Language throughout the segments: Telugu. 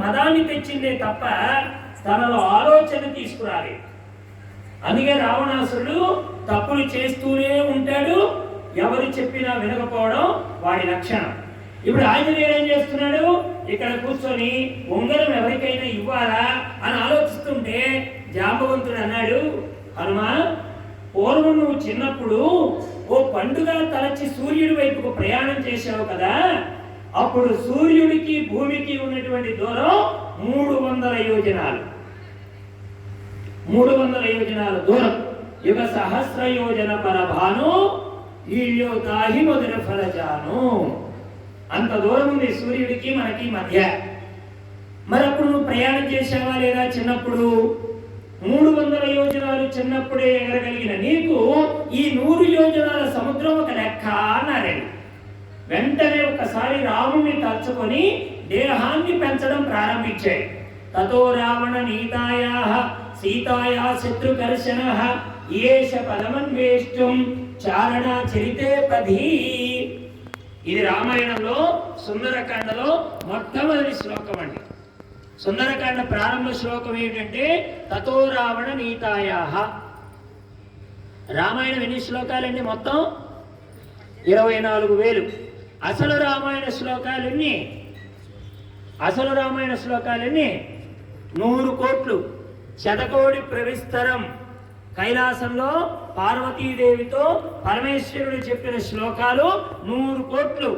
మదాన్ని తెచ్చిందే తప్ప తనలో ఆలోచన తీసుకురాలేదు. అందుకే రావణాసురుడు తప్పులు చేస్తూనే ఉంటాడు, ఎవరు చెప్పినా వినకపోవడం వాడి లక్షణం. ఇప్పుడు ఆంజనేయుడు ఏం చేస్తున్నాడు, ఇక్కడ కూర్చొని ఉంగరం ఎవరికైనా ఇవ్వాలా అని ఆలోచిస్తుంటే జాంబవంతుడు అన్నాడు, హనుమా, పూర్వం నువ్వు చిన్నప్పుడు ఓ పండుగ తలచి సూర్యుడి వైపుకు ప్రయాణం చేశావు కదా, అప్పుడు సూర్యుడికి భూమికి ఉన్నటువంటి దూరం 300 యోజనాలు. 300 యోజనాల దూరం. యుగ సహస్ర యోజన పరభాను ఈల్యోతాహి మొదల ఫలజాను. అంత దూరం ఉంది సూర్యుడికి మనకి మధ్య. మరి అప్పుడు నువ్వు ప్రయాణం చేసావా లేదా చిన్నప్పుడు? 300 యోజనాలు చిన్నప్పుడే ఎగరగలిగిన నీకు ఈ 100 యోజనాల సముద్రం ఒక లెక్క అన్నారండి. వెంటనే ఒకసారి రాముని తలుచుకొని దేహాన్ని పెంచడం ప్రారంభించాడు. తతో రావణ నీతాయా సీతాయా శత్రుకర్షణ ఏష పదమన్వేష్టం చారణ చరితే పది. ఇది రామాయణంలో సుందరకాండలో మొట్టమొదటి శ్లోకం అండి. సుందరకాండ ప్రారంభ శ్లోకం ఏంటంటే తతో రావణ నీతాయా. రామాయణం ఎన్ని శ్లోకాలండి? మొత్తం 24,000. అసలు రామాయణ శ్లోకాలన్నీ 100 కోట్లు. శతకోటి ప్రవిస్తరం. కైలాసంలో పార్వతీదేవితో పరమేశ్వరుడు చెప్పిన శ్లోకాలు 100 కోట్లు.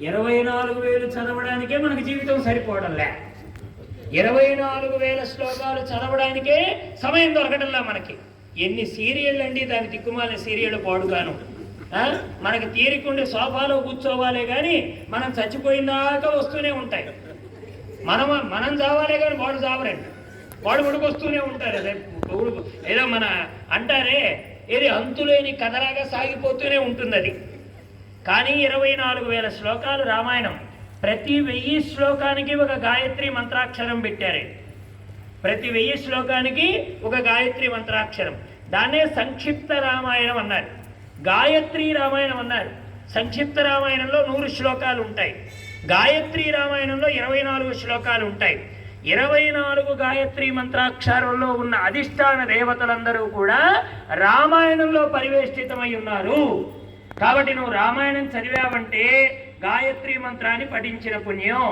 24,000 చదవడానికే మనకి జీవితం సరిపోవడంలే. 24,000 శ్లోకాలు చదవడానికే సమయం దొరకడంలా మనకి. ఎన్ని సీరియల్ అండి, దాని దిక్కుమాలిన సీరియల్ పాడుగాను. మనకి తీరికుండే సోఫాలో కూర్చోవాలే కానీ మనం చచ్చిపోయినాక వస్తూనే ఉంటాయి. మనం చావాలే కానీ వాడు చావరండి, వాడు ఉడికొస్తూనే ఉంటారు. ఏదో మన అంటారే, ఏది అంతులేని కథలాగా సాగిపోతూనే ఉంటుంది అది. కానీ 24,000 శ్లోకాలు రామాయణం. ప్రతి 1000 శ్లోకానికి ఒక గాయత్రి మంత్రాక్షరం పెట్టారు. ప్రతి 1000 శ్లోకానికి ఒక గాయత్రి మంత్రాక్షరం. దాన్నే సంక్షిప్త రామాయణం అన్నారు, గాయత్రి రామాయణం అన్నారు. సంక్షిప్త రామాయణంలో 100 శ్లోకాలు ఉంటాయి. గాయత్రి రామాయణంలో 24 శ్లోకాలు ఉంటాయి. 24 గాయత్రి మంత్రాక్షరంలో ఉన్న అధిష్టాన దేవతలందరూ కూడా రామాయణంలో పరివేష్టితమై ఉన్నారు. కాబట్టి నువ్వు రామాయణం చదివావంటే గాయత్రి మంత్రాన్ని పఠించిన పుణ్యం,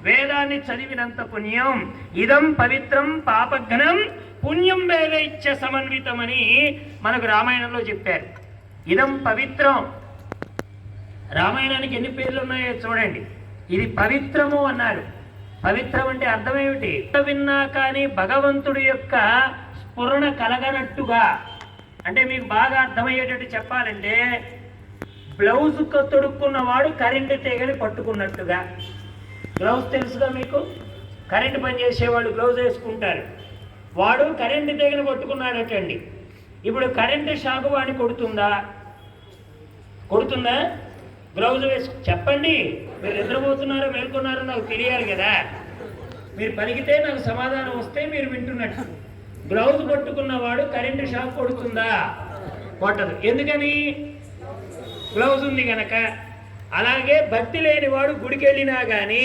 వేదాన్ని చదివినంత పుణ్యం. ఇదం పవిత్రం పాపఘ్నం పుణ్యం వేదైచ్చ సమన్వితమని మనకు రామాయణంలో చెప్పారు. ఇదం పవిత్రం. రామాయణానికి ఎన్ని పేర్లు ఉన్నాయో చూడండి. ఇది పవిత్రము అన్నారు. పవిత్రం అంటే అర్థం ఏమిటి? విన్నా కానీ భగవంతుడి యొక్క స్ఫురణ కలగనట్టుగా. అంటే మీకు బాగా అర్థమయ్యేటట్టు చెప్పాలంటే, బ్లౌజ్ తొడుక్కున్నవాడు కరెంటు తీగని పట్టుకున్నట్టుగా. గ్లౌజ్ తెలుసుగా మీకు? కరెంటు పని చేసేవాళ్ళు గ్లౌజ్ వేసుకుంటారు. వాడు కరెంటు తీగని పట్టుకున్నాడటండి. ఇప్పుడు కరెంటు షాకు వాడిని కొడుతుందా? గ్లౌజ్ వేసు చెప్పండి. మీరు నిద్రపోతున్నారో మేల్కొన్నారో నాకు తెలియాలి కదా. మీరు పలికితే నాకు సమాధానం వస్తే మీరు వింటున్నట్టు. గ్లౌజ్ పట్టుకున్నవాడు కరెంటు షాక్ కొడుతుందా? కొట్టదు. ఎందుకని? గ్లౌజ్ ఉంది కనుక. అలాగే భక్తి లేని వాడు గుడికి వెళ్ళినా కానీ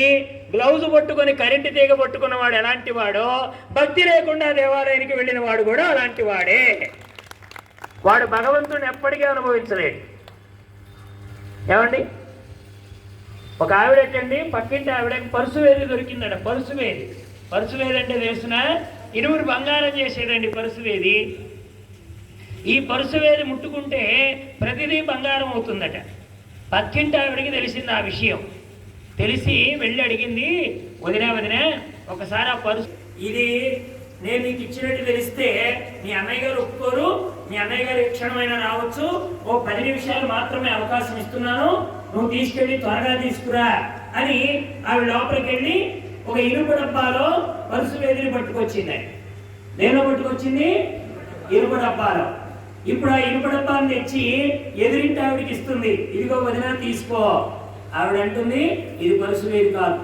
గ్లౌజ్ పట్టుకొని కరెంటు తీగ పట్టుకున్నవాడు ఎలాంటి వాడో, భక్తి లేకుండా దేవాలయానికి వెళ్ళిన వాడు కూడా అలాంటి వాడే. వాడు భగవంతుడిని ఎప్పటికీ అనుభవించలేడు. ఏమండి, ఒక ఆవిడటండి, పక్కింటి ఆవిడకి పరుసువేది దొరికిందట. పరుసువేది అంటే తెలుసునా? ఇనుమురు బంగారం చేసేదండి పరుసువేది. ఈ పరుసువేది ముట్టుకుంటే ప్రతిదీ బంగారం అవుతుందట. పక్కింటి ఆవిడకి తెలిసింది ఆ విషయం. తెలిసి వెళ్ళి అడిగింది, వదినా ఒకసారి ఆ పరుసు ఇది నేను నీకు ఇచ్చినట్టు తెలిస్తే మీ అన్నయ్య గారు ఒప్పుకోరు, మీ అన్నయ్య గారు ఏ క్షణమైనా రావచ్చు, ఓ 10 నిమిషాలు మాత్రమే అవకాశం ఇస్తున్నాను, నువ్వు తీసుకెళ్ళి త్వరగా తీసుకురా అని ఆవిడ లోపలికి వెళ్ళి ఒక ఇనుప డబ్బాలో పరుసు వేదిని పట్టుకొచ్చింది. దేనిలో పట్టుకొచ్చింది? ఇనుప డబ్బాలో. ఇప్పుడు ఆ ఇనుప డబ్బాను తెచ్చి ఎదురింటి ఆవిడికి ఇస్తుంది. ఇదిగో వదినా తీసుకో. ఆవిడ అంటుంది, ఇది పరుసు వేది కాదు,